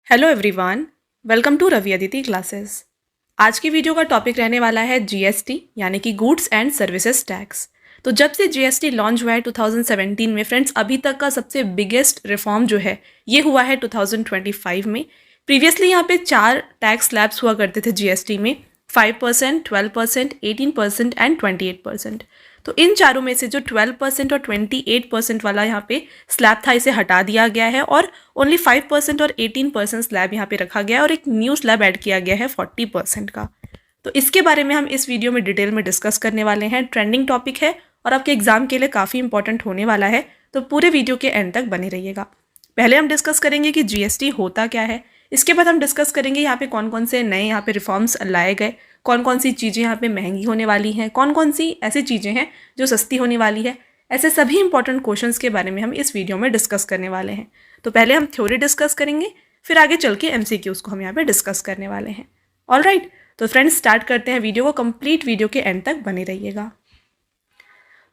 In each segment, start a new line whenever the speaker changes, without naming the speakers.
Hello everyone, welcome to Ravi Aditi classes. आज की video का टॉपिक रहने वाला है जीएसटी यानी कि गुड्स एंड सर्विसेज टैक्स। तो जब से जीएसटी लॉन्च हुआ है 2017 में फ्रेंड्स, अभी तक का सबसे बिगेस्ट रिफॉर्म जो है ये हुआ है 2025 में। प्रीवियसली यहाँ पे 4 टैक्स स्लैब्स हुआ करते थे जीएसटी में, 5%, 12%, 18% एंड 28%। तो इन चारों में से जो 12% और 28% वाला यहाँ पे स्लैब था इसे हटा दिया गया है और ओनली 5% और 18% स्लैब यहाँ पे रखा गया है और एक न्यू स्लैब ऐड किया गया है 40% का। तो इसके बारे में हम इस वीडियो में डिटेल में डिस्कस करने वाले हैं। ट्रेंडिंग टॉपिक है और आपके एग्जाम के लिए काफ़ी इंपॉर्टेंट होने वाला है, तो पूरे वीडियो के एंड तक बने रहिएगा। पहले हम डिस्कस करेंगे कि जीएसटी होता क्या है, इसके बाद हम डिस्कस करेंगे यहाँ पे कौन कौन से नए यहाँ पे रिफॉर्म्स लाए गए, कौन कौन सी चीज़ें यहाँ पे महंगी होने वाली हैं, कौन कौन सी ऐसी चीज़ें हैं जो सस्ती होने वाली है। ऐसे सभी इंपॉर्टेंट क्वेश्चंस के बारे में हम इस वीडियो में डिस्कस करने वाले हैं। तो पहले हम थ्योरी डिस्कस करेंगे, फिर आगे चल के एमसीक्यूज को हम यहाँ पे डिस्कस करने वाले हैं। ऑलराइट, तो फ्रेंड्स स्टार्ट करते हैं वीडियो को। कंप्लीट वीडियो के एंड तक बने रहिएगा।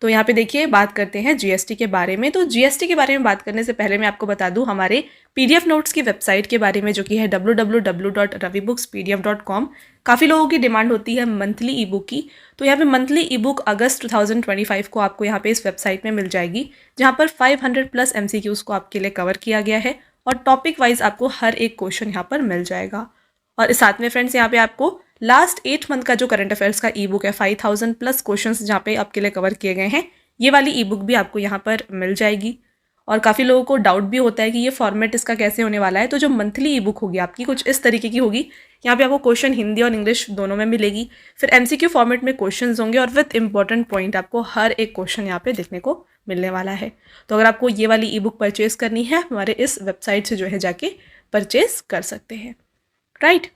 तो यहाँ पे देखिए, बात करते हैं जीएसटी के बारे में। तो जीएसटी के बारे में बात करने से पहले मैं आपको बता दूं हमारे पीडीएफ नोट्स की वेबसाइट के बारे में, जो कि है www.ravibooks.pdf.com। काफ़ी लोगों की डिमांड होती है मंथली ई बुक की, तो यहाँ पे मंथली ई बुक अगस्त 2025 को आपको यहाँ पे इस वेबसाइट में मिल जाएगी, जहाँ पर 500+ MCQs को आपके लिए कवर किया गया है और टॉपिक वाइज आपको हर एक क्वेश्चन यहाँ पर मिल जाएगा। और साथ में फ्रेंड्स यहाँ पे आपको लास्ट 8 मंथ का जो करंट अफेयर्स का ई बुक है, 5000+ क्वेश्चंस जहाँ पे आपके लिए कवर किए गए हैं, ये वाली ई बुक भी आपको यहाँ पर मिल जाएगी। और काफ़ी लोगों को डाउट भी होता है कि ये फॉर्मेट इसका कैसे होने वाला है। तो जो मंथली ई बुक होगी आपकी कुछ इस तरीके की होगी। यहाँ पे आपको क्वेश्चन हिंदी और इंग्लिश दोनों में मिलेगी, फिर एमसीक्यू फॉर्मेट में क्वेश्चंस होंगे और विथ इंपॉर्टेंट पॉइंट आपको हर एक क्वेश्चन यहाँ पे देखने को मिलने वाला है। तो अगर आपको ये वाली ई बुक परचेज करनी है, हमारे इस वेबसाइट से जो है जाके परचेज कर सकते हैं। राइट,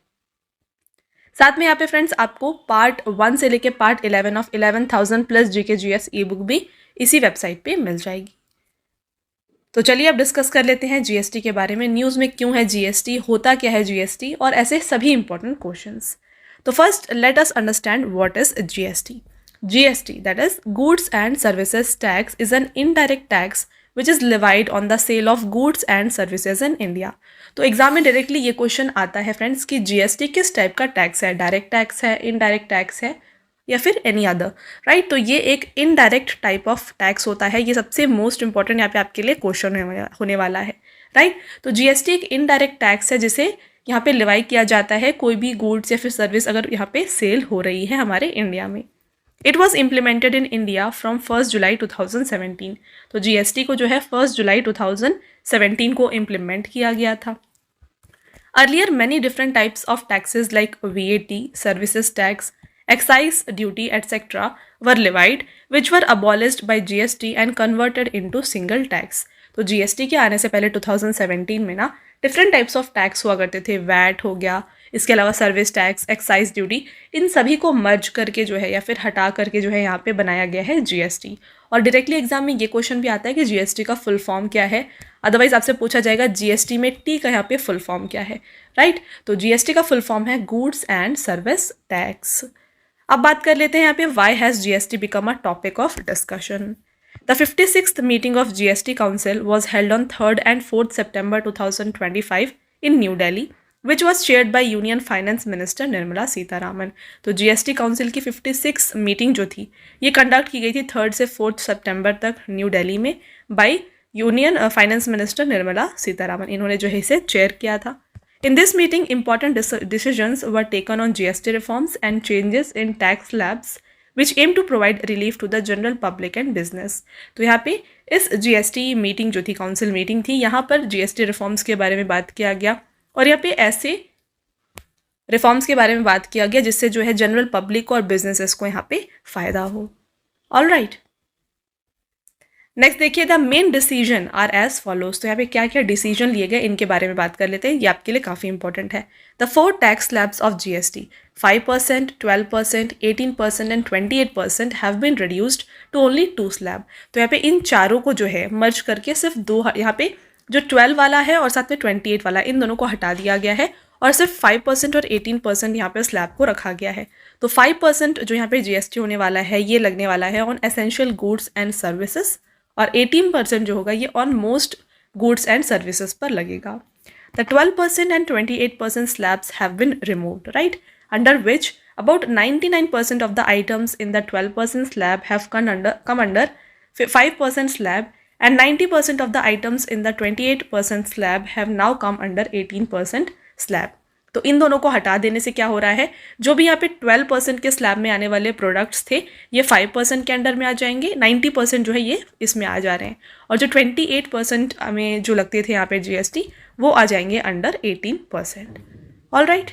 साथ में यहाँ पे फ्रेंड्स आपको पार्ट 1 से लेके part 11 of 11,000+ GK/GS E book भी इसी वेबसाइट पे मिल जाएगी। तो चलिए अब डिस्कस कर लेते हैं जीएसटी के बारे में। न्यूज़ में क्यों है जीएसटी, होता क्या है जीएसटी, और ऐसे सभी इंपॉर्टेंट क्वेश्चंस। तो first let us understand what is GST. GST, that is goods and services tax, is an indirect tax which is levied on the sale of goods and services in India. तो exam में directly ये question आता है friends कि GST किस type का tax है, direct tax है, इनडायरेक्ट टैक्स है या फिर एनी अदर। राइट, तो ये एक इनडायरेक्ट टाइप ऑफ टैक्स होता है। ये सबसे मोस्ट इंपॉर्टेंट यहाँ पे आपके लिए क्वेश्चन होने वाला है। राइट, तो जीएसटी एक इनडायरेक्ट टैक्स है जिसे यहाँ पे लिवाई किया जाता है कोई भी गुड्स या फिर सर्विस अगर यहाँ पे सेल हो रही है हमारे इंडिया में। It was implemented in India from 1 जुलाई 2017। तो जीएसटी को जो है 1 जुलाई 2017 को इम्प्लीमेंट किया गया था। Earlier, many different types of taxes like VAT, services tax, excise duty, etc. were levied, which were abolished by GST and converted into single tax. तो GST के आने से पहले 2017 में ना डिफरेंट टाइप्स ऑफ टैक्स हुआ करते थे। वैट हो गया, इसके अलावा सर्विस टैक्स, एक्साइज ड्यूटी, इन सभी को मर्ज करके जो है या फिर हटा करके जो है यहाँ पे बनाया गया है जीएसटी। और डायरेक्टली एग्जाम में ये क्वेश्चन भी आता है कि जीएसटी का फुल फॉर्म क्या है। अदरवाइज आपसे पूछा जाएगा जीएसटी में टी का यहाँ पे फुल फॉर्म क्या है। राइट, तो जीएसटी का फुल फॉर्म है गुड्स एंड सर्विस टैक्स। अब बात कर लेते हैं यहाँ पे why has GST become a topic of discussion. The 56th meeting of GST Council was held on 3rd and 4th September 2025 in New Delhi, which was chaired by Union Finance Minister Nirmala Sitharaman. तो GST council की 56 meeting जो थी ये conduct की गई थी 3rd से 4th सितंबर तक न्यू दिल्ली में by union finance minister Nirmala Sitharaman. इन्होंने जो है इसे चेयर किया था। In this meeting, important decisions were taken on GST reforms and changes in tax slabs, which aim to provide relief to the general public and business. तो यहाँ पे इस GST मीटिंग जो थी, काउंसिल मीटिंग थी, यहाँ पर GST रिफॉर्म्स के बारे में बात किया गया और यहाँ पे ऐसे रिफॉर्म्स के बारे में बात किया गया जिससे जो है जनरल पब्लिक और बिजनेसेस को यहाँ पे फ़ायदा हो। ऑल राइट, नेक्स्ट देखिए, the main decision are as follows. तो यहाँ पे क्या क्या डिसीजन लिए गए इनके बारे में बात कर लेते हैं, ये आपके लिए काफ़ी इंपॉर्टेंट है। The 4 tax slabs of GST 5%, 12%, 18% and 28% have been reduced to only 2 slab. तो यहाँ पे इन चारों को जो है मर्ज करके सिर्फ 2, यहाँ पे जो 12 वाला है और साथ में 28 वाला, इन दोनों को हटा दिया गया है और सिर्फ 5% और 18% यहाँ पे स्लैब को रखा गया है। तो 5% जो यहाँ पे जीएसटी होने वाला है ये लगने वाला है on essential goods and services और 18% जो होगा ये on most goods and services पर लगेगा। The 12% and 28% slabs have been removed, right? Under which about 99% of the items in the 12% slab have come under 5% slab, and 90% of the items in the 28% slab have now come under 18% slab. तो इन दोनों को हटा देने से क्या हो रहा है, जो भी यहाँ पे 12% के स्लैब में आने वाले प्रोडक्ट्स थे ये 5% के अंडर में आ जाएंगे, 90% जो है ये इसमें आ जा रहे हैं, और जो 28% हमें जो लगते थे यहाँ पे GST वो आ जाएंगे अंडर 18%. ऑल राइट,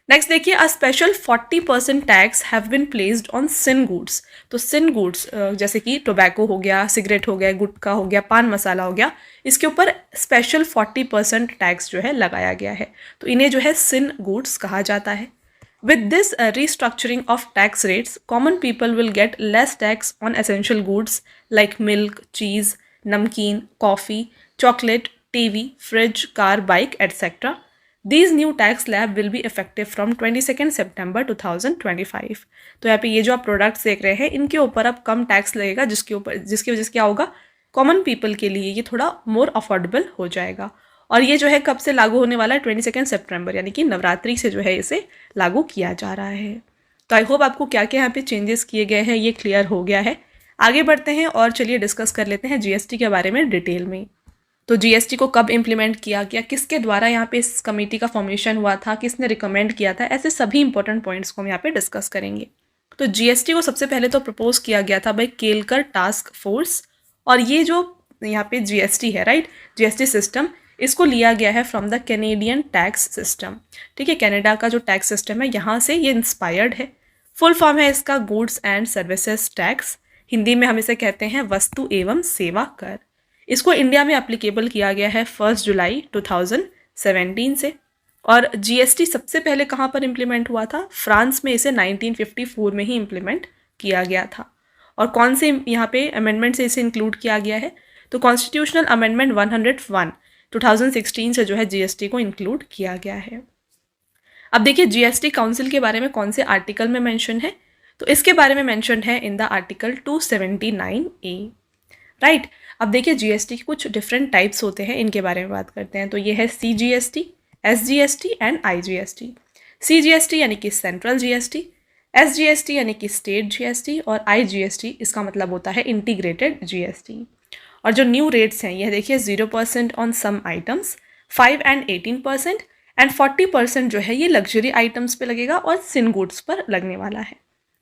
नेक्स्ट देखिए, a special 40% tax have been placed on sin goods. तो सिन गुड्स जैसे कि टोबैको हो गया, सिगरेट हो गया, गुटखा हो गया, पान मसाला हो गया, इसके ऊपर स्पेशल 40% टैक्स जो है लगाया गया है. तो इन्हें जो है सिन गुड्स कहा जाता है. With this restructuring of tax rates, common people will get less tax on essential goods like milk, cheese, namkeen, coffee, chocolate, TV, fridge, car, bike etcetera. These new tax slab will be effective from 22 September 2025. तो यहाँ पे ये जो आप products देख रहे हैं इनके ऊपर अब कम टैक्स लगेगा, जिसकी वजह से क्या होगा, कॉमन पीपल के लिए ये थोड़ा मोर अफोर्डेबल हो जाएगा. और ये जो है कब से लागू होने वाला है, 22 सितंबर यानी कि नवरात्रि से जो है इसे लागू किया जा रहा है. तो आई होप आपको क्या क्या यहाँ पे चेंजेस किए गए हैं ये क्लियर हो गया है. आगे बढ़ते हैं और चलिए डिस्कस कर लेते हैं GST के बारे में डिटेल में. तो GST को कब इम्प्लीमेंट किया गया, किसके द्वारा यहाँ पे इस कमेटी का फॉर्मेशन हुआ था, किसने रिकमेंड किया था, ऐसे सभी इंपॉर्टेंट पॉइंट्स को हम यहाँ पे डिस्कस करेंगे. तो GST को सबसे पहले तो प्रपोज किया गया था बाय केलकर टास्क फोर्स, और ये जो यहाँ पे GST है, राइट, GST सिस्टम, इसको लिया गया है from the Canadian tax system. ठीक है, कनाडा का जो टैक्स सिस्टम है यहाँ से ये इंस्पायर्ड है. फुल फॉर्म है इसका goods and services tax, Hindi में हम इसे कहते हैं वस्तु एवं सेवा कर. इसको इंडिया में एप्लीकेबल किया गया है 1 जुलाई 2017 से. और GST सबसे पहले कहाँ पर इम्प्लीमेंट हुआ था, फ्रांस में इसे 1954 में ही इम्प्लीमेंट किया गया था. और कौन से यहाँ पे अमेंडमेंट से इसे इंक्लूड किया गया है, तो कॉन्स्टिट्यूशनल अमेंडमेंट 101 2016 से जो है GST को इंक्लूड किया गया है. अब देखिए GST काउंसिल के बारे में कौन से आर्टिकल में मेंशन है, तो इसके बारे में मेंशन है in the article 279A, right. अब देखिए GST के कुछ डिफरेंट टाइप्स होते हैं, इनके बारे में बात करते हैं. तो ये है CGST, SGST and IGST. CGST यानी कि सेंट्रल GST, SGST यानी कि स्टेट GST, और IGST इसका मतलब होता है इंटीग्रेटेड GST. और जो न्यू रेट्स हैं ये देखिए 0% on some items, 5 and 18%, and 40% जो है ये लग्जरी आइटम्स पे लगेगा और सिन गुड्स पर लगने वाला है,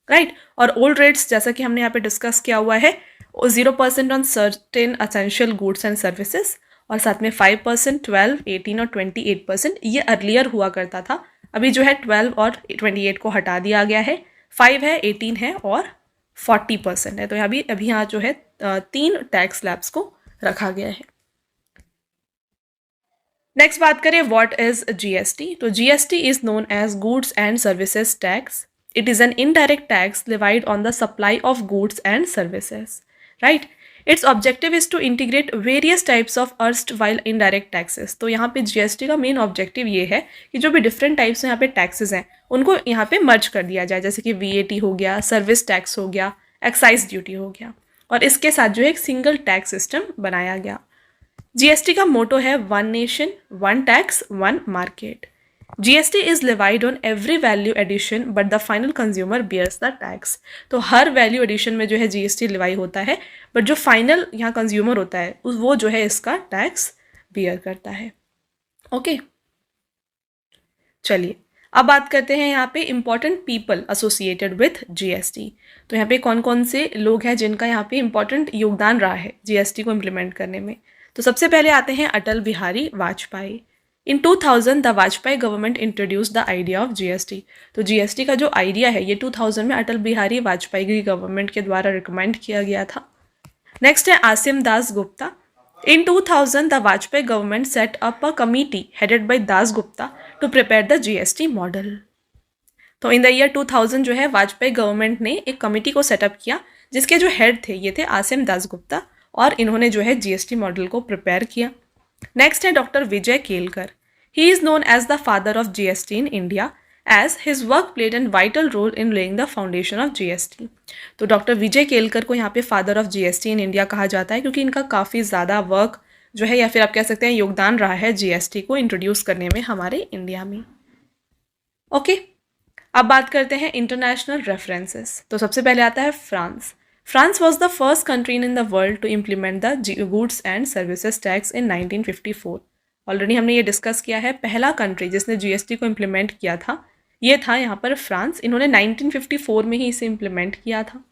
राइट. और ओल्ड रेट्स जैसा कि हमने यहाँ पे डिस्कस किया हुआ है, 0% on certain essential goods and services, और साथ में 5%, 12, 18 और 28% ये अर्लियर हुआ करता था. अभी जो है 12 और 28 को हटा दिया गया है, 5 है, 18 है और 40% है. तो अभी यहाँ जो है 3 टैक्स स्लैब्स को रखा गया है. नेक्स्ट बात करें व्हाट इज GST. तो GST is known as goods and services tax. It is an indirect tax levied on the supply of goods and services, right? Its objective is to integrate various types of erstwhile indirect taxes. तो यहाँ पे GST का main objective ये है कि जो भी different types यहाँ पे टैक्सेस हैं उनको यहाँ पे मर्ज कर दिया जाए, जैसे कि VAT हो गया, सर्विस टैक्स हो गया, एक्साइज ड्यूटी हो गया, और इसके साथ जो है एक सिंगल टैक्स सिस्टम बनाया गया. GST का मोटो है one nation one tax one market. GST is levied on every value addition but the final consumer bears the tax. तो हर वैल्यू एडिशन में जो है GST लिवाई होता है, बट जो फाइनल यहाँ कंज्यूमर होता है वो जो है इसका टैक्स बियर करता है. ओके, चलिए अब बात करते हैं यहाँ पे important people associated with GST. तो यहाँ पे कौन कौन से लोग हैं जिनका यहाँ पे इम्पॉर्टेंट योगदान रहा है GST को इम्प्लीमेंट करने में. तो सबसे पहले आते हैं Atal Bihari Vajpayee. In 2000 the Vajpayee government introduce the idea of GST. तो GST का जो आइडिया है ये 2000 में अटल बिहारी वाजपेयी की गवर्नमेंट के द्वारा रिकमेंड किया गया था. नेक्स्ट है Asim Das Gupta. In 2000 the Vajpayee government set up a committee headed by Das Gupta to prepare the GST model. तो इन द ईयर 2000 जो है वाजपेयी गवर्नमेंट ने एक कमेटी को सेटअप किया जिसके जो हेड थे ये थे आसिम दास गुप्ता, और इन्होंने जो है GST मॉडल को प्रिपेयर किया. नेक्स्ट है doctor Vijay Kelkar. He is known as the father of GST in India as his work played a vital role in laying the foundation of GST. तो डॉक्टर विजय केलकर को यहाँ पे father of GST in India कहा जाता है क्योंकि इनका काफ़ी ज़्यादा वर्क जो है या फिर आप कह सकते हैं योगदान रहा है जीएसटी को इंट्रोड्यूस करने में हमारे इंडिया में। ओके, अब बात करते हैं इंटरनेशनल रेफरेंसेस। तो सबसे पहले आता है France. France was the first country in the world to implement the goods and services tax in 1954। Already हमने ये डिस्कस किया है, पहला कंट्री जिसने जीएसटी को इम्प्लीमेंट किया था ये था यहाँ पर फ्रांस। इन्होंने 1954 में ही इसे इम्प्लीमेंट किया था।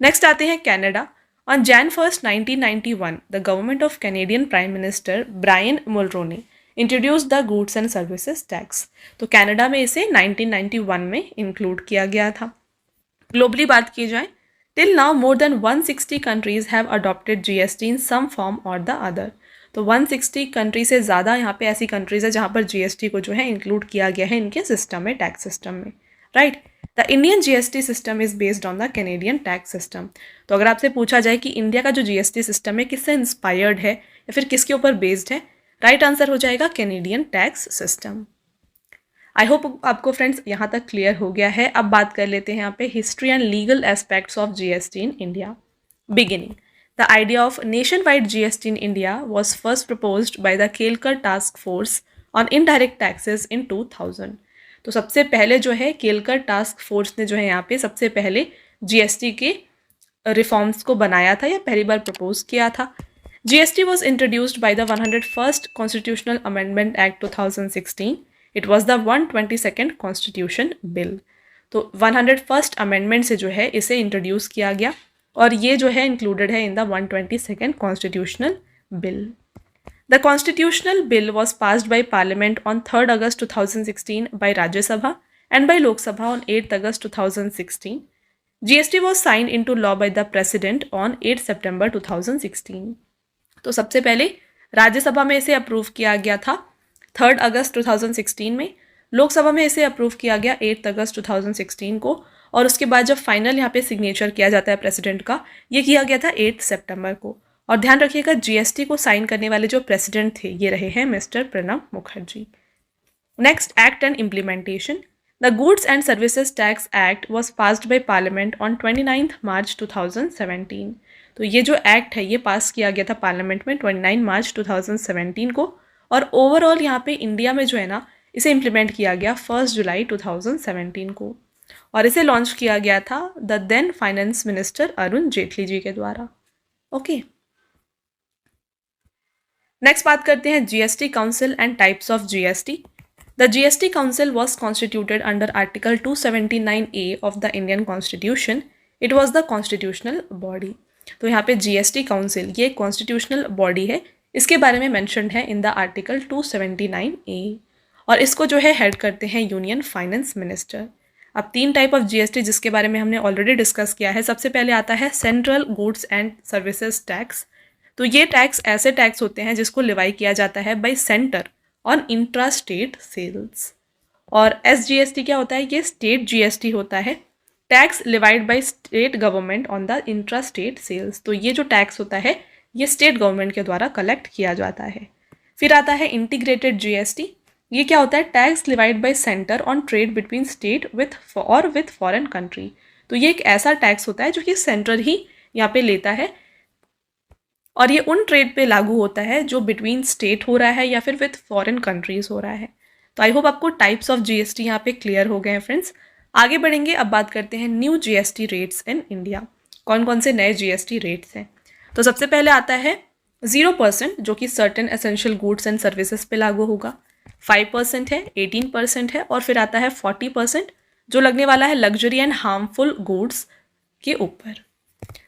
नेक्स्ट आते हैं Canada. On Jan 1st 1991 the government of Canadian prime minister Brian Mulroney introduce the goods and services tax. तो कनाडा में इसे 1991 में इंक्लूड किया गया था। ग्लोबली बात की जाए, till now more than 160 countries have adopted GST in some form or the other. तो 160 कंट्री से ज़्यादा यहाँ पे ऐसी कंट्रीज है जहाँ पर जीएसटी को जो है इंक्लूड किया गया है इनके सिस्टम में, टैक्स सिस्टम में, right. The Indian GST system is based on the Canadian tax system. तो अगर आपसे पूछा जाए कि इंडिया का जो जीएसटी सिस्टम है किससे इंस्पायर्ड है या फिर किसके ऊपर बेस्ड है, राइट आंसर हो जाएगा Canadian tax system. I hope आपको फ्रेंड्स यहाँ तक क्लियर हो गया है। अब बात कर लेते हैं यहाँ पे history and legal aspects of GST in India. Beginning, the idea of nationwide GST in India was first proposed by the Kelkar task force on indirect taxes in 2000। तो सबसे पहले जो है केलकर टास्क फोर्स ने जो है यहाँ पे सबसे पहले जीएसटी के रिफॉर्म्स को बनाया था या पहली बार प्रपोज किया था। GST was introduced by the 101st constitutional amendment act 2016। It was the 122nd constitution bill. तो 101st अमेंडमेंट से जो है इसे इंट्रोड्यूस किया गया और ये जो है इंक्लूडेड है in the 122nd constitutional bill. The constitutional bill was passed by Parliament on 3rd August 2016 by Rajya Sabha and by Lok Sabha on 8th August 2016. GST was signed into law by the President on 8 September 2016. तो सबसे पहले राज्यसभा में इसे approve किया गया था 3rd अगस्त 2016 में, लोकसभा में इसे अप्रूव किया गया 8 अगस्त 2016 को, और उसके बाद जब फाइनल यहाँ पे सिग्नेचर किया जाता है प्रेसिडेंट का, ये किया गया था 8 सितंबर को। और ध्यान रखिएगा जीएसटी को साइन करने वाले जो प्रेसिडेंट थे ये रहे हैं mister Pranab Mukherjee. Next, act and implementation. The goods and services tax act was passed by parliament on 29 मार्च 2017। तो ये जो एक्ट है ये पास किया गया था पार्लियामेंट में 29 मार्च 2017 को, और ओवरऑल यहाँ पे इंडिया में जो है ना इसे इम्प्लीमेंट किया गया 1 जुलाई 2017 को, और इसे लॉन्च किया गया था the then finance minister Arun Jaitley ji के द्वारा। ओके, नेक्स्ट बात करते हैं GST council and types of GST. The GST council was constituted under article 279A of the Indian constitution. It was the constitutional body. तो यहाँ पे जीएसटी काउंसिल ये constitutional body है, इसके बारे में मैंशनड है इन द आर्टिकल 279A, और इसको जो है हेड करते हैं यूनियन फाइनेंस मिनिस्टर। अब 3 टाइप ऑफ जीएसटी जिसके बारे में हमने ऑलरेडी डिस्कस किया है। सबसे पहले आता है central goods and services tax. तो ये टैक्स ऐसे टैक्स होते हैं जिसको लिवाई किया जाता है by centre on intra state sales. और एसजीएसटी क्या होता है, ये स्टेट जीएसटी होता है, tax levied by state government on the intra state sales. तो ये जो टैक्स होता है ये स्टेट गवर्नमेंट के द्वारा कलेक्ट किया जाता है। फिर आता है इंटीग्रेटेड जीएसटी। ये क्या होता है, tax levied bye centre on trade between state with foreign country. तो ये एक ऐसा टैक्स होता है जो कि सेंटर ही यहाँ पे लेता है, और ये उन ट्रेड पे लागू होता है जो बिटवीन स्टेट हो रहा है या फिर विथ फॉरेन कंट्रीज हो रहा है। तो आई होप आपको टाइप्स ऑफ जीएसटी यहाँ पे क्लियर हो गए हैं फ्रेंड्स। आगे बढ़ेंगे, अब बात करते हैं new GST rates in India. कौन कौन से नए जीएसटी रेट्स हैं। तो सबसे पहले आता है 0% जो कि certain essential goods and services पे लागू होगा, 5% है, 18% है, और फिर आता है 40% जो लगने वाला है लग्जरी एंड हार्मफुल गुड्स के ऊपर।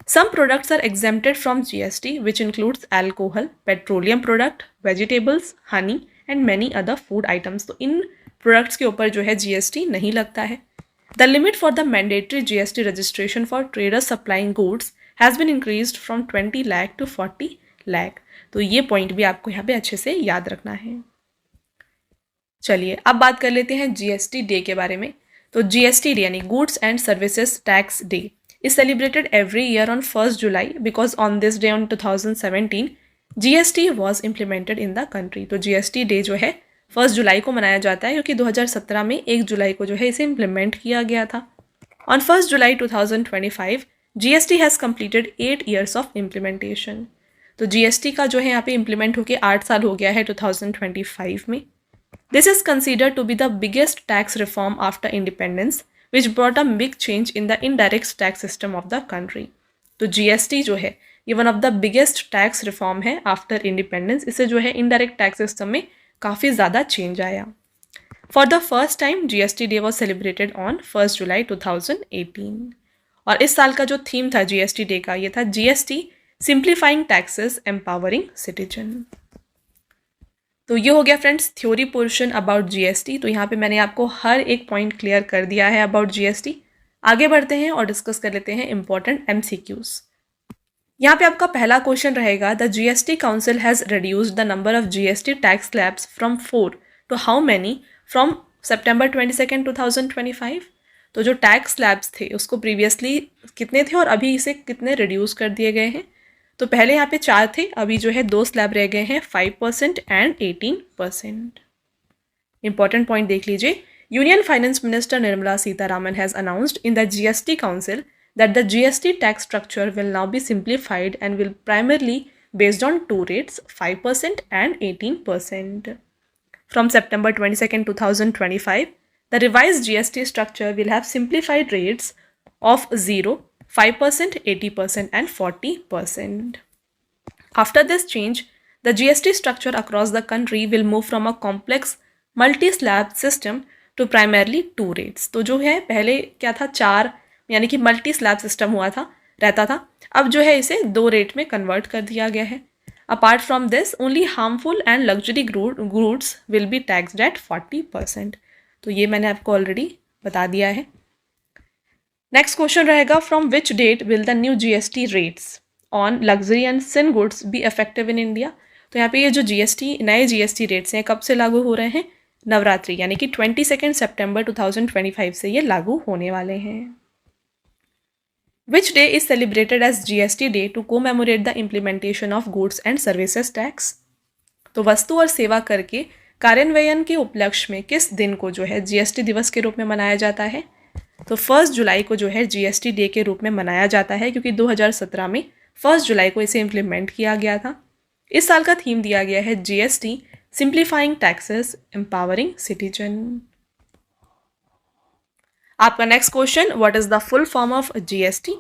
Some products are exempted from GST, which includes alcohol, petroleum product, vegetables, honey and many other food items. तो इन products के ऊपर जो है GST नहीं लगता है। The limit for the mandatory GST registration for traders supplying goods has been increased from 20 lakh to 40 lakh. तो ये पॉइंट भी आपको यहाँ पे अच्छे से याद रखना है। चलिए अब बात कर लेते हैं GST डे के बारे में। तो GST डे यानी goods and services tax day is celebrated every year on 1st July because on this day on 2017 GST was implemented in the country. तो GST डे जो है 1 जुलाई को मनाया जाता है क्योंकि 2017 में 1 जुलाई को जो है इसे इम्प्लीमेंट किया गया था। On 1st July 2025 GST has completed 8 years of implementation. तो जीएसटी का जो है यहाँ पे इम्प्लीमेंट होके 8 साल हो गया है 2025 में। This is considered to be the biggest tax reform after independence which brought a big change in the indirect tax system of the country. तो जीएसटी जो है ये one of the biggest tax reform है after independence. इससे जो है indirect tax system में काफ़ी ज़्यादा चेंज आया। For the first time GST day was celebrated on 1 जुलाई 2018। और इस साल का जो थीम था जीएसटी डे का ये था GST simplifying taxes empowering citizen. तो ये हो गया friends theory portion about GST. तो यहाँ पे मैंने आपको हर एक पॉइंट क्लियर कर दिया है अबाउट जीएसटी। आगे बढ़ते हैं और डिस्कस कर लेते हैं इंपॉर्टेंट एमसीक्यूज। यहाँ पे आपका पहला क्वेश्चन रहेगा, the GST council has reduced the number of GST tax slabs from 4 to how many from September 22, 2025। तो जो टैक्स स्लैब्स थे उसको प्रीवियसली कितने थे और अभी इसे कितने रिड्यूस कर दिए गए हैं। तो पहले यहाँ पे 4 थे, अभी जो है 2 स्लैब रह गए हैं, 5% एंड 18%। इंपॉर्टेंट पॉइंट देख लीजिए, union finance minister Nirmala Sitharaman has announced in the GST council that the GST tax structure will now be simplified and will primarily based on 2 rates, 5% and 18%. From September 22, 2025, the revised GST structure will have simplified rates of 0, 5%, 80% and 40%. After this change, the GST structure across the country will move from a complex multi-slab system to primarily 2 rates. तो जो है पहले क्या था 4 यानी कि multi slab system रहता था, अब जो है इसे 2 रेट में कन्वर्ट कर दिया गया है। Apart from this only harmful and luxury goods will be taxed at 40%। तो ये मैंने आपको ऑलरेडी बता दिया है। नेक्स्ट क्वेश्चन रहेगा, from which date will the new GST rates on luxury and sin goods be effective in India. तो यहाँ पे ये जो नए जीएसटी रेट्स हैं कब से लागू हो रहे हैं, नवरात्रि यानी कि 22 सितंबर 2025 से ये लागू होने वाले हैं। Which day is celebrated as GST Day to commemorate the implementation of Goods and Services Tax? तो वस्तु और सेवा कर के कार्यान्वयन के उपलक्ष्य में किस दिन को जो है जीएसटी दिवस के रूप में मनाया जाता है। तो 1 जुलाई को जो है जीएसटी डे के रूप में मनाया जाता है, क्योंकि 2017 में 1 जुलाई को इसे इम्प्लीमेंट किया गया था। इस साल का थीम दिया गया है GST simplifying taxes empowering citizen. आपका next question, what is the full form of GST.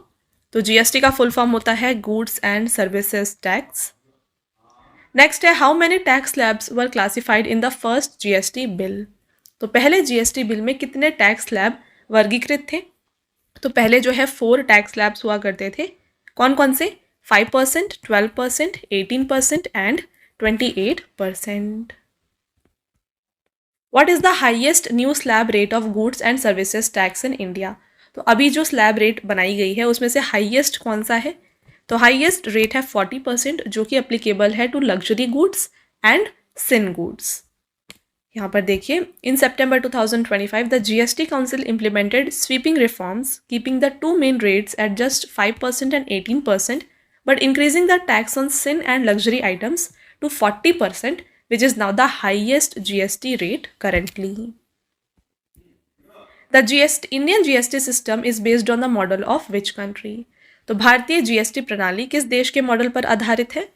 तो जीएसटी का फुल फॉर्म होता है goods and services tax. Next है, how many tax slabs were classified in the first GST bill. तो पहले GST bill में कितने टैक्स स्लैब वर्गीकृत थे। तो पहले जो है 4 टैक्स स्लैब्स हुआ करते थे। कौन कौन से, 5%, 12%, 18% and 28%। What is the highest new slab rate of goods and services tax in India? तो अभी जो स्लैब रेट बनाई गई है उसमें से हाईएस्ट कौन सा है। तो हाईएस्ट रेट है 40%, जो कि एप्लीकेबल है to luxury goods and sin goods. यहाँ पर देखिए, in September 2025 the GST council implemented sweeping reforms keeping the 2 main rates at just 5% and 18%, but increasing the tax on sin and luxury items to 40%, which is now the highest GST rate currently. The Indian GST system is based on the model of which country? तो भारतीय GST प्रणाली किस देश के model पर आधारित है।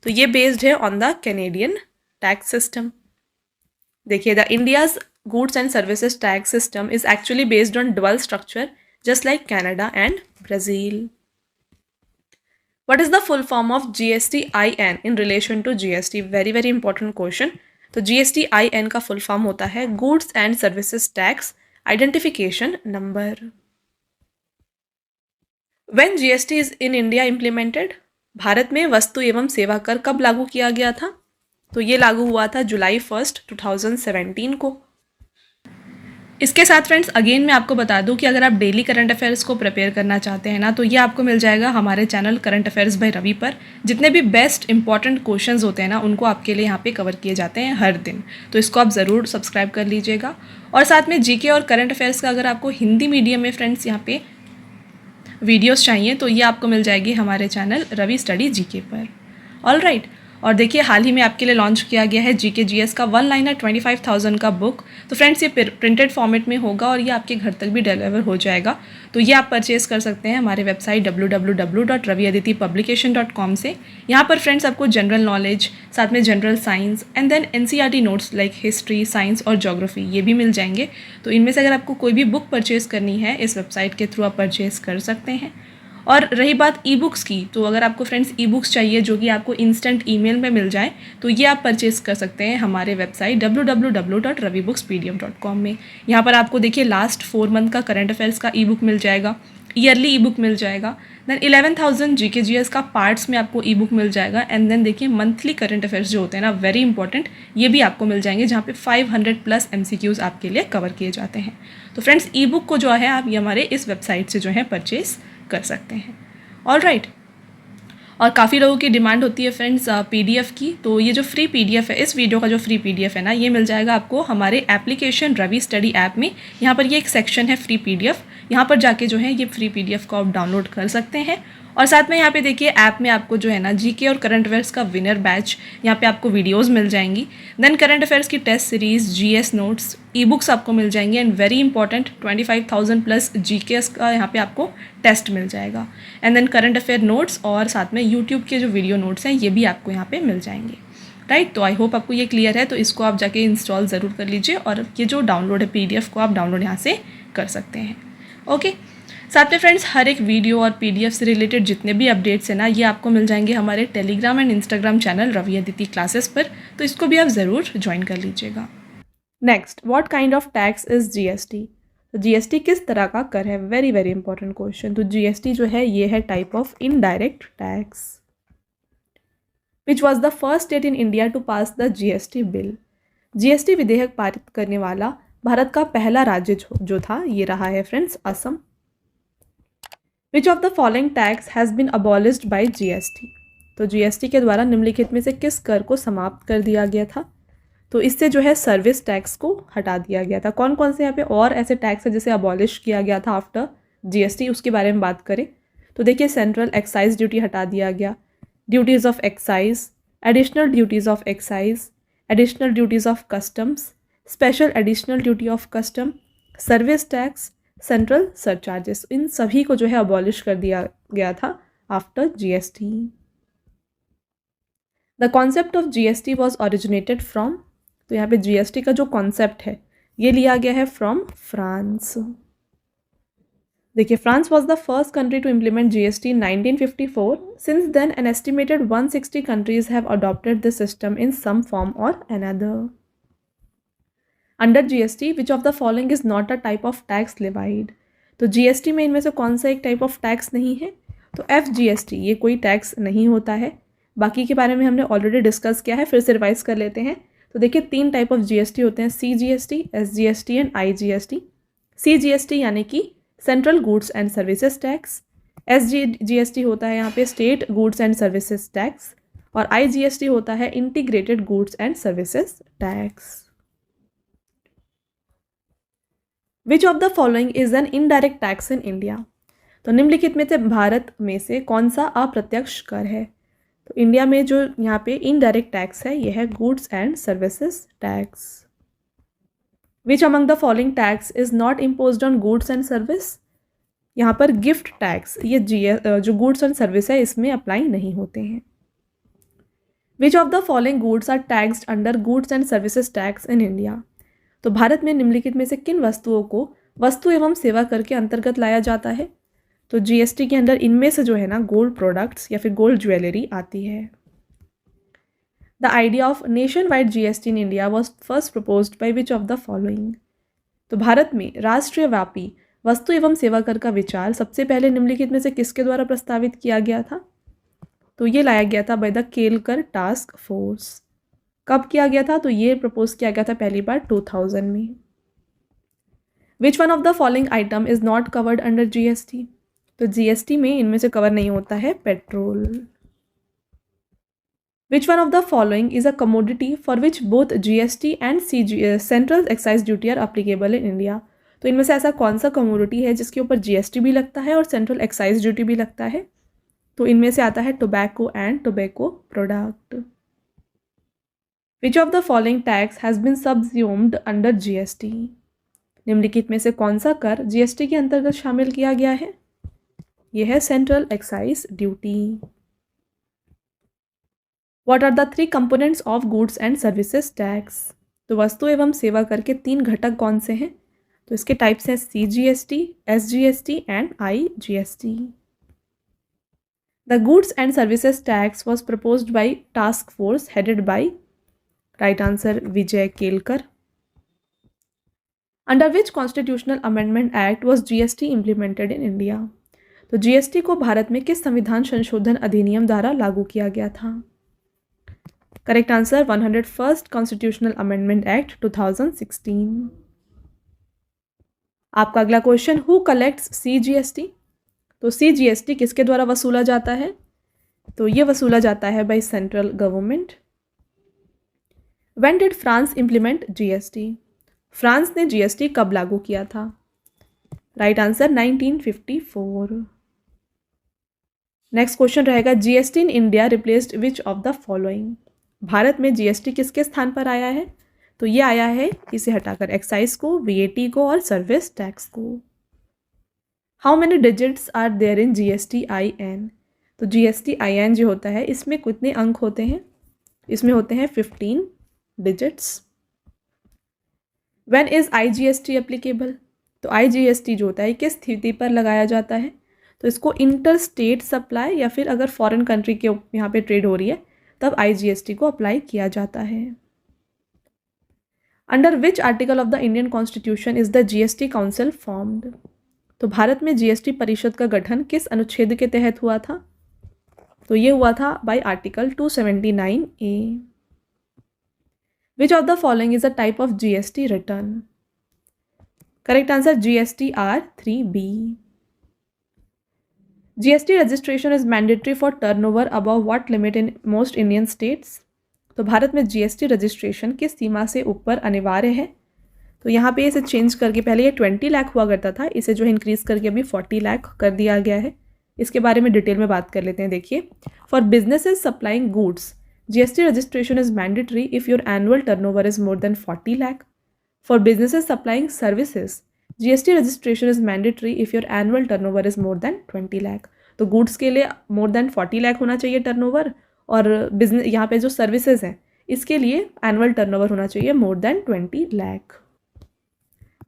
तो ये बेस्ड है on the Canadian tax system. देखिए, the India's goods and services tax system is actually based on dual structure just like Canada and Brazil. What is the full form of GSTIN in relation to GST? Very important question. तो GSTIN का full form होता है Goods and Services Tax Identification Number. When GST is in India implemented? Bharat में वस्तु एवं सेवा कर कब लागू किया गया था। तो ये लागू हुआ था जुलाई 1, 2017 को। इसके साथ फ्रेंड्स अगेन मैं आपको बता दूं कि अगर आप डेली करंट अफेयर्स को प्रिपेयर करना चाहते हैं ना, तो ये आपको मिल जाएगा हमारे channel current affairs by Ravi पर। जितने भी बेस्ट इंपॉर्टेंट क्वेश्चंस होते हैं ना, उनको आपके लिए यहाँ पे कवर किए जाते हैं हर दिन। तो इसको आप ज़रूर सब्सक्राइब कर लीजिएगा। और साथ में जीके और करंट अफेयर्स का अगर आपको हिंदी मीडियम में फ्रेंड्स यहाँ पे वीडियोज़ चाहिए तो ये आपको मिल जाएगी हमारे चैनल रवि स्टडी जीके पर। ऑल राइट, और देखिए हाल ही में आपके लिए लॉन्च किया गया है जीके जीएस का 1 लाइनर 25,000 का बुक। तो फ्रेंड्स ये प्रिंटेड फॉर्मेट में होगा और ये आपके घर तक भी डिलीवर हो जाएगा। तो ये आप परचेज़ कर सकते हैं हमारे वेबसाइट www.raviaditipublication.com से। यहाँ पर फ्रेंड्स आपको जनरल नॉलेज, साथ में general science and then NCERT notes like history, science और ज्योग्राफी ये भी मिल जाएंगे। तो इनमें से अगर आपको कोई भी बुक परचेज़ करनी है इस वेबसाइट के थ्रू आप परचेज़ कर सकते हैं। और रही बात ई बुक्स की, तो अगर आपको फ्रेंड्स ई बुक्स चाहिए जो कि आपको इंस्टेंट ईमेल में मिल जाए तो ये आप परचेज़ कर सकते हैं हमारे वेबसाइट www.ravibookspdf.com में। यहाँ पर आपको देखिए लास्ट 4 मंथ का करंट अफेयर्स का ई बुक मिल जाएगा, ईयरली ई बुक मिल जाएगा, देन 11,000 जीके जीएस का पार्ट्स में आपको ई बुक मिल जाएगा एंड देन देखिए मंथली करंट अफेयर्स जो होते हैं ना वेरी इंपॉर्टेंट, ये भी आपको मिल जाएंगे जहाँ पे 500+ MCQs आपके लिए कवर किए जाते हैं। तो फ्रेंड्स ई बुक को जो है आप ये हमारे इस वेबसाइट से जो है परचेज़ कर सकते हैं। ऑलराइट, और काफ़ी लोगों की डिमांड होती है फ्रेंड्स पीडीएफ की। तो ये जो फ्री पीडीएफ है, इस वीडियो का जो फ्री पीडीएफ है ना, ये मिल जाएगा आपको हमारे एप्लीकेशन रवि स्टडी ऐप में। यहाँ पर ये एक सेक्शन है फ्री पीडीएफ, यहाँ पर जाके जो है ये फ्री पीडीएफ को आप डाउनलोड कर सकते हैं। और साथ में यहाँ पे देखिए ऐप में आपको जो है ना जीके और करंट अफेयर्स का विनर बैच, यहाँ पे आपको वीडियोस मिल जाएंगी, देन करंट अफेयर्स की test series, GS notes, e books आपको मिल जाएंगी एंड वेरी इंपॉर्टेंट 25,000+ जीकेएस का यहाँ पे आपको टेस्ट मिल जाएगा and then current affair notes और साथ में यूट्यूब के जो वीडियो नोट्स हैं ये भी आपको यहाँ पे मिल जाएंगे। राइट, तो आई होप आपको ये क्लियर है। तो इसको आप जाके इंस्टॉल ज़रूर कर लीजिए और ये जो डाउनलोड है पीडीएफ को आप डाउनलोड यहाँ से कर सकते हैं। ओके, साथ में फ्रेंड्स हर एक वीडियो और पीडीएफ से रिलेटेड जितने भी अपडेट्स हैं ना ये आपको मिल जाएंगे हमारे Telegram and Instagram channel Ravi Aditi classes पर, तो इसको भी आप ज़रूर ज्वाइन कर लीजिएगा। Next, what kind of tax is GST? तो जीएसटी किस तरह का कर है, वेरी वेरी इंपॉर्टेंट क्वेश्चन। तो जीएसटी जो है ये है type of indirect tax which was the first state in India to pass the GST bill. GST विधेयक पारित करने वाला भारत का पहला राज्य जो था ये रहा है friends Assam. Which of the following tax has bin abolished by GST? तो जीएसटी के द्वारा निम्नलिखित में से किस कर को समाप्त कर दिया गया था? तो इससे जो है सर्विस टैक्स को हटा दिया गया था। कौन कौन से यहाँ पे और ऐसे टैक्स है जिसे अबॉलिश किया गया था आफ्टर जीएसटी, उसके बारे में बात करें तो देखिए सेंट्रल एक्साइज ड्यूटी हटा दिया गया, duties of excise, additional duties of excise, additional duties of customs, special additional duty of custom, service tax, central surcharges, इन सभी को जो है अबॉलिश कर दिया गया था after GST. The concept of GST was originated from, तो यहाँ पे जीएसटी का जो कॉन्सेप्ट है ये लिया गया है फ्रॉम फ्रांस। देखिए France was the first country to implement GST in 1954। Since then an estimated 160 countries have adopted this system in some form और another. Under GST which of the following is not a type of tax levied? तो GST में इनमें से कौन सा एक type of tax नहीं है? तो एफजीएसटी ये कोई टैक्स नहीं होता है। बाकी के बारे में हमने ऑलरेडी डिस्कस किया है, फिर से रिवाइज कर लेते हैं। तो देखिए 3 टाइप ऑफ जीएसटी होते हैं, CGST, SGST and IGST. CGST यानी कि central goods and services tax, SGST होता है यहाँ पे state goods and services tax और आईजीएसटी होता है integrated goods and services tax. Which of the following is an indirect tax in India? तो निम्नलिखित में से भारत में से कौन सा अप्रत्यक्ष कर है? तो इंडिया में जो यहाँ पे इनडायरेक्ट टैक्स है यह है goods and services tax. Which among the following tax is not imposed on goods and service? यहाँ पर गिफ्ट टैक्स, ये जो गुड्स एंड सर्विस है इसमें अप्लाई नहीं होते हैं। Which of the following goods are taxed under goods and services tax in India? तो भारत में निम्नलिखित में से किन वस्तुओं को वस्तु एवं सेवा कर के अंतर्गत लाया जाता है? तो जीएसटी के अंदर इनमें से जो है ना गोल्ड प्रोडक्ट्स या फिर गोल्ड ज्वेलरी आती है। The idea of nationwide GST in India was first proposed by which of the following? तो भारत में राष्ट्रीय व्यापी वस्तु एवं सेवा कर का विचार सबसे पहले निम्नलिखित में से किसके द्वारा प्रस्तावित किया गया था? तो ये लाया गया था bye the Kelkar task force. कब किया गया था? तो ये प्रपोज किया गया था पहली बार 2000 में। Which one of the following item is not covered under GST? तो जीएसटी में इनमें से कवर नहीं होता है petrol. Which one of the following is a commodity for which both GST and central excise duty are applicable in India? तो इनमें से ऐसा कौन सा कमोडिटी है जिसके ऊपर जीएसटी भी लगता है और सेंट्रल एक्साइज ड्यूटी भी लगता है? तो इनमें से आता है tobacco and tobacco product. Which of the following tax has been subsumed under GST? निम्नलिखित में से कौन सा कर जीएसटी के अंतर्गत शामिल किया गया है? यह है central excise duty. What are the three components of goods and services tax? तो वस्तु एवं सेवा कर के तीन घटक कौन से हैं? तो इसके टाइप्स हैं CGST, SGST and IGST। The goods and services tax was proposed by task force headed by, right answer, Vijay Kelkar. Under which constitutional amendment act was GST implemented in India? तो GST को भारत में किस संविधान संशोधन अधिनियम द्वारा लागू किया गया था? Correct answer 101st constitutional amendment act 2016। आपका अगला क्वेश्चन, हु कलेक्ट्स CGST? तो CGST किसके द्वारा वसूला जाता है? तो ये वसूला जाता है by central government. When did France implement GST? France ने GST कब लागू किया था? Right answer 1954। नेक्स्ट क्वेश्चन रहेगा, GST in India replaced which of the following? Bharat में GST किसके स्थान पर आया है? तो ये आया है, इसे हटाकर, एक्साइज को, VAT को और सर्विस टैक्स को। How many digits are there in GSTIN? तो GSTIN जो होता है इसमें कितने अंक होते हैं? इसमें होते हैं 15 digits. When is IGST applicable? तो IGST जो होता है किस स्थिति पर लगाया जाता है? तो इसको इंटर स्टेट सप्लाई या फिर अगर फॉरेन कंट्री के यहाँ पे ट्रेड हो रही है तब IGST को अप्लाई किया जाता है। Under which article of the Indian constitution is the GST council formed? तो भारत में GST परिषद का गठन किस अनुच्छेद के तहत हुआ था? तो ये हुआ था bye article 279A। Which of the following is a type of GST return? Correct answer GSTR 3B। GST registration is mandatory for turnover above what limit in most Indian states? तो भारत में GST रजिस्ट्रेशन किस सीमा से ऊपर अनिवार्य है? तो यहाँ पे इसे चेंज करके, पहले ये 20 लाख हुआ करता था, इसे जो है इंक्रीज करके अभी 40 लाख कर दिया गया है। इसके बारे में डिटेल में बात कर लेते हैं। देखिए, for businesses supplying goods GST registration is mandatory if your annual turnover is more than 40 lakh. For businesses supplying services, GST registration is mandatory if your annual turnover is more than 20 lakh. तो goods के लिए more than 40 lakh होना चाहिए turnover, और business यहाँ पे जो services हैं इसके लिए एनुअल टर्नओवर होना चाहिए more than 20 lakh.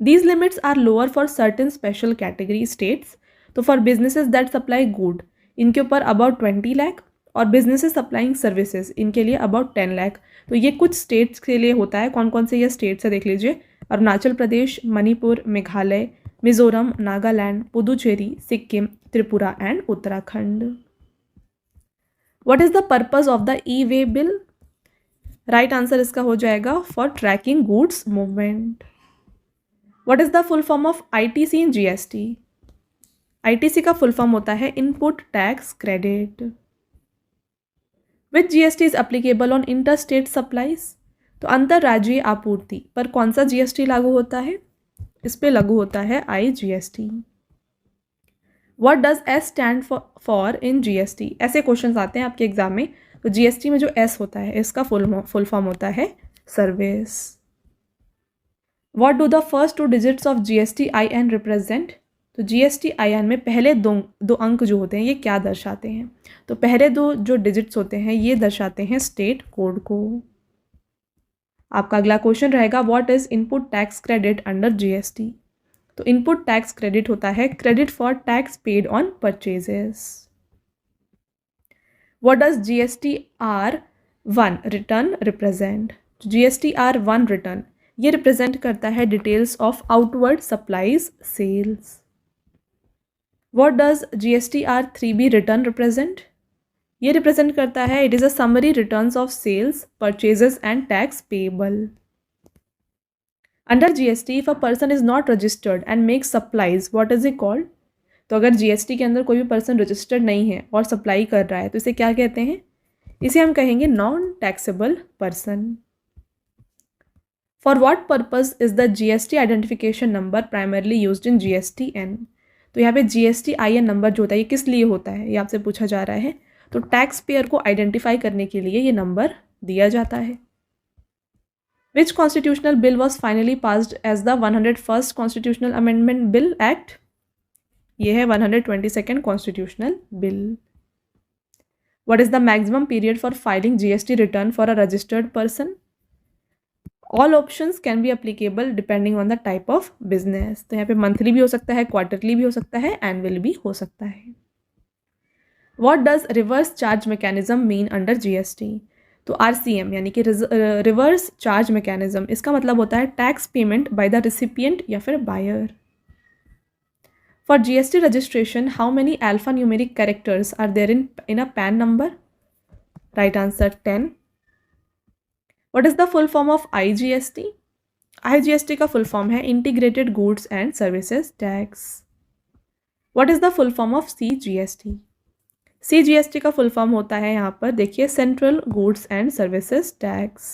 These limits are lower for certain special category states. तो for businesses that supply good इनके ऊपर अबाउट 20 लाख, और बिजनेसेस सप्लाइंग सर्विसेज इनके लिए अबाउट 10 लाख। तो ये कुछ स्टेट्स के लिए होता है। कौन कौन से ये स्टेट्स है देख लीजिए, Arunachal Pradesh, Manipur, Meghalaya, Mizoram, Nagaland, Puducherry, Sikkim, Tripura and Uttarakhand. What is the purpose of the e way bill? Right answer इसका हो जाएगा for tracking goods movement. What is the full form of ITC in GST? ITC का फुल फॉर्म होता है input tax credit. Which GST is applicable on inter state supplies? तो अंतरराज्यीय आपूर्ति पर कौन सा GST लागू होता है? इस पे लागू होता है IGST। What does S stand for in GST? ऐसे क्वेश्चंस आते हैं आपके एग्जाम में। तो GST में जो S होता है इसका फुल फॉर्म होता है service. What do the first two digits of GSTIN represent? तो GSTIN में पहले दो अंक जो होते हैं ये क्या दर्शाते हैं? तो पहले दो जो डिजिट्स होते हैं ये दर्शाते हैं स्टेट कोड को। आपका अगला क्वेश्चन रहेगा, what is input tax credit under GST? तो इनपुट टैक्स क्रेडिट होता है credit for tax paid on purchases. What does GSTR1 return represent? GSTR1 return ये रिप्रेजेंट करता है details of outward supplies sales. What does GSTR3B return represent? ये represent करता है it is a summary returns of sales, purchases and tax payable. Under GST if a person is not registered and make supplies what is it called? तो अगर GST के अंदर कोई भी person registered नहीं है और सप्लाई कर रहा है तो इसे क्या कहते हैं? इसे हम कहेंगे non taxable person. For what purpose is the GST identification number primarily used in GSTN? तो यहाँ पे GSTIN नंबर जो होता है ये किस लिए होता है ये आपसे पूछा जा रहा है। तो टैक्स पेयर को आइडेंटिफाई करने के लिए ये नंबर दिया जाता है। Which constitutional bill was finally passed as the 101st constitutional amendment bill act? ये है 122nd constitutional bill. What is the maximum period for filing GST return for a registered person? All options can be applicable depending on the type of business. तो यहाँ पे monthly भी हो सकता है, quarterly भी हो सकता है, एनुअल भी हो सकता है। What does reverse charge mechanism mean under GST? तो RCM यानी कि रिवर्स चार्ज मैकेनिज्म, इसका मतलब होता है tax payment by the recipient या फिर buyer. For GST registration, how many alphanumeric characters are there in a PAN number? Right answer 10. What is the full form of IGST? IGST का full form है Integrated Goods and Services Tax. What is the full form of CGST? CGST का full form होता है यहाँ पर देखिए Central Goods and Services Tax.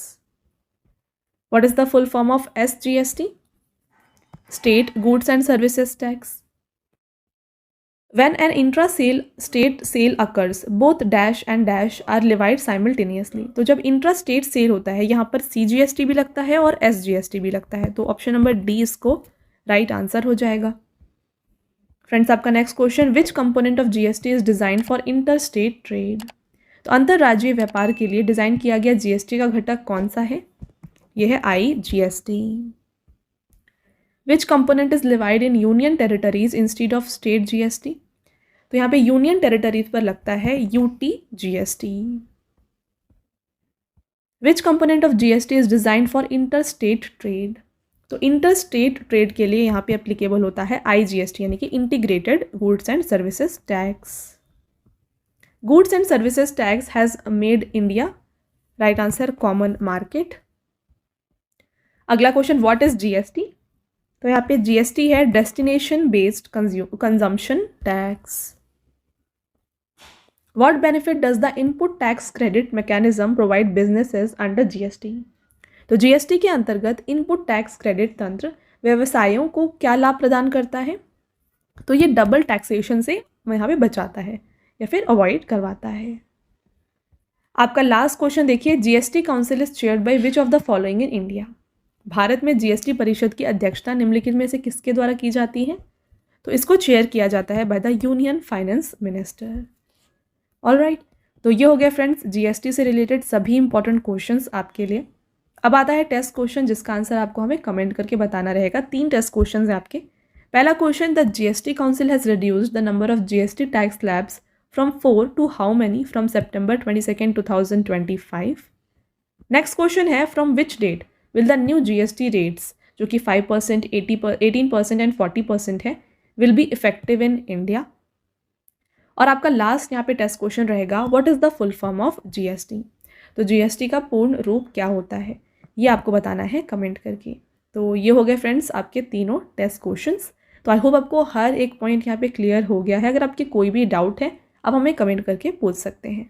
What is the full form of SGST? State Goods and Services Tax. When an intra-state sale occurs, both dash and dash are levied simultaneously. तो जब intra-state cell होता है यहाँ पर CGST भी लगता है और SGST भी लगता है, तो ऑप्शन नंबर डी इसको राइट आंसर हो जाएगा। फ्रेंड्स, आपका next question, which component of GST is design for inter state trade? तो अंतर्राज्यीय व्यापार के लिए डिजाइन किया गया GST का घटक कौन सा है? यह है IGST। Which component is levied in union territories instead of state GST? तो यहाँ पे यूनियन टेरिटरीज पर लगता है UTGST। Which component of GST is design for inter state trade? तो इंटर स्टेट ट्रेड के लिए यहाँ पे एप्लीकेबल होता है IGST यानी कि integrated goods and services tax. Goods and services tax has made India, right answer common market. अगला क्वेश्चन, व्हाट इज GST? तो यहाँ पे GST है destination based consumption tax. What benefit does the input tax credit mechanism provide businesses under GST? तो GST के अंतर्गत input tax credit तंत्र व्यवसायों को क्या लाभ प्रदान करता है? तो ये डबल टैक्सेशन से यहाँ पे बचाता है या फिर अवॉइड करवाता है। आपका लास्ट क्वेश्चन देखिए, GST council is chaired by which of the following in India? Bharat में GST परिषद की अध्यक्षता निम्नलिखित में से किसके द्वारा की जाती है? तो इसको चेयर किया जाता है by the union finance minister. Alright, तो ये हो गया फ्रेंड्स GST से रिलेटेड सभी इंपॉर्टेंट क्वेश्चंस आपके लिए। अब आता है टेस्ट क्वेश्चन जिसका आंसर आपको हमें कमेंट करके बताना रहेगा। 3 टेस्ट क्वेश्चन हैं आपके। पहला question, the GST council has reduced the number of GST tax slabs from 4 to how many from September 22, 2025? Next question है, from which date will the new GST rates जो कि 5%, 18% and 40% है will be effective in India? और आपका last यहाँ पे test question रहेगा, what is the full form of GST? तो GST का पूर्ण रूप क्या होता है ये आपको बताना है कमेंट करके। तो ये हो गए फ्रेंड्स आपके तीनों टेस्ट क्वेश्चंस। तो आई होप आपको हर एक पॉइंट यहाँ पे क्लियर हो गया है। अगर आपके कोई भी डाउट है आप हमें कमेंट करके पूछ सकते हैं।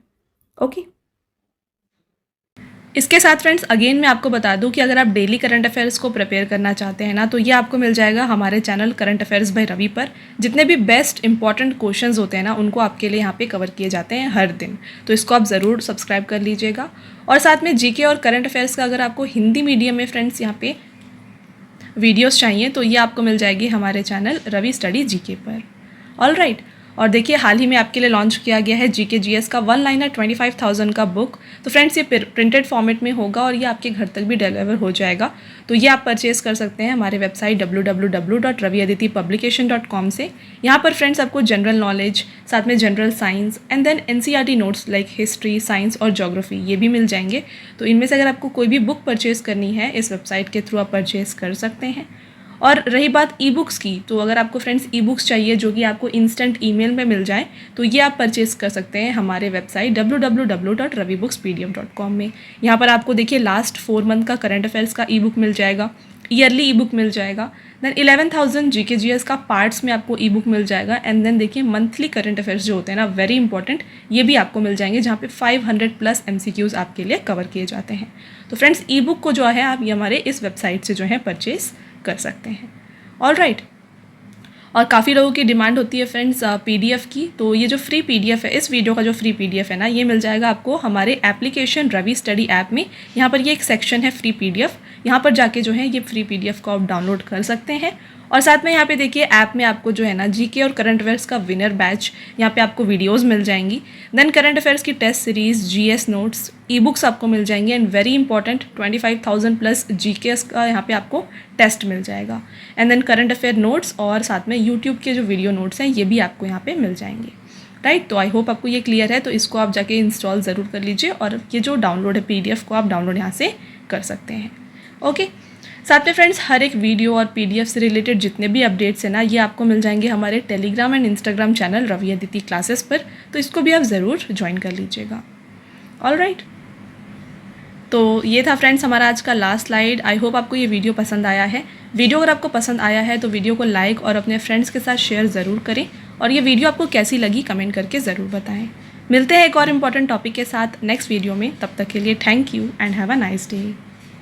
ओके, इसके साथ फ्रेंड्स अगेन मैं आपको बता दूं कि अगर आप डेली करंट अफेयर्स को प्रिपेयर करना चाहते हैं ना, तो ये आपको मिल जाएगा हमारे channel current affairs by Ravi पर। जितने भी बेस्ट इंपॉर्टेंट क्वेश्चंस होते हैं ना, उनको आपके लिए यहाँ पे कवर किए जाते हैं हर दिन। तो इसको आप ज़रूर सब्सक्राइब कर लीजिएगा। और साथ में GK और करंट अफेयर्स का अगर आपको हिंदी मीडियम में फ्रेंड्स यहाँ पे वीडियोज़ चाहिए तो ये आपको मिल जाएगी हमारे चैनल रवि स्टडी GK पर। ऑलराइट, और देखिए हाल ही में आपके लिए लॉन्च किया गया है GK GS का 1 लाइनर 25,000 का बुक। तो फ्रेंड्स ये प्रिंटेड फॉर्मेट में होगा और ये आपके घर तक भी डिलीवर हो जाएगा। तो ये आप परचेज़ कर सकते हैं हमारे वेबसाइट www.raviaditipublication.com से। यहाँ पर फ्रेंड्स आपको जनरल नॉलेज, साथ में general science and then NCERT notes like history, science और ज्योग्राफी ये भी मिल जाएंगे। तो इनमें से अगर आपको कोई भी बुक परचेज़ करनी है इस वेबसाइट के थ्रू आप परचेज़ कर सकते हैं। और रही बात ई बुक्स की, तो अगर आपको फ्रेंड्स ई बुक्स चाहिए जो कि आपको इंस्टेंट ईमेल में मिल जाए तो ये आप परचेज़ कर सकते हैं हमारे वेबसाइट www.ravibookspdm.com में। यहाँ पर आपको देखिए लास्ट 4 मंथ का करंट अफेयर्स का ई बुक मिल जाएगा, ईयरली ई बुक मिल जाएगा, देन 11,000 GK GS का पार्ट्स में आपको ई बुक मिल जाएगा, एंड देन देखिए मंथली करंट अफेयर्स जो होते हैं ना वेरी इंपॉर्टेंट, ये भी आपको मिल जाएंगे जहाँ पे 500+ MCQs आपके लिए कवर किए जाते हैं। तो फ्रेंड्स ई बुक को जो है आप ये हमारे इस वेबसाइट से जो है परचेज़ कर सकते हैं। ऑलराइट, और काफ़ी लोगों की डिमांड होती है फ्रेंड्स PDF की। तो ये जो फ्री PDF है, इस वीडियो का जो फ्री PDF है ना, ये मिल जाएगा आपको हमारे एप्लीकेशन रवि स्टडी ऐप में। यहाँ पर ये एक सेक्शन है फ्री PDF, यहाँ पर जाके जो है ये फ्री PDF को आप डाउनलोड कर सकते हैं। और साथ में यहाँ पे देखिए ऐप में आपको जो है ना GK और करंट अफेयर्स का विनर बैच, यहाँ पे आपको वीडियोस मिल जाएंगी। देन करंट अफेयर्स की test series, GS notes, ebooks आपको मिल जाएंगी and very important 25,000 plus GK का यहाँ पे आपको टेस्ट मिल जाएगा। And then current affair notes और साथ में यूट्यूब के जो वीडियो नोट्स हैं ये भी आपको यहाँ पे मिल जाएंगे। राइट, तो आई होप आपको ये क्लियर है। तो इसको आप जाके इंस्टॉल ज़रूर कर लीजिए और ये जो डाउनलोड है PDF को आप डाउनलोड यहाँ से कर सकते हैं। ओके, साथ में फ्रेंड्स हर एक वीडियो और PDF से रिलेटेड जितने भी अपडेट्स हैं ना, ये आपको मिल जाएंगे हमारे Telegram and Instagram channel Ravi Aditi classes पर। तो इसको भी आप ज़रूर ज्वाइन कर लीजिएगा। ऑलराइट, तो ये था फ्रेंड्स हमारा आज का लास्ट स्लाइड। आई होप आपको ये वीडियो पसंद आया है। वीडियो अगर आपको पसंद आया है तो वीडियो को लाइक और अपने फ्रेंड्स के साथ शेयर ज़रूर करें और ये वीडियो आपको कैसी लगी कमेंट करके ज़रूर बताएं। मिलते हैं एक और इम्पॉर्टेंट टॉपिक के साथ नेक्स्ट वीडियो में। तब तक के लिए thank you and have a nice day.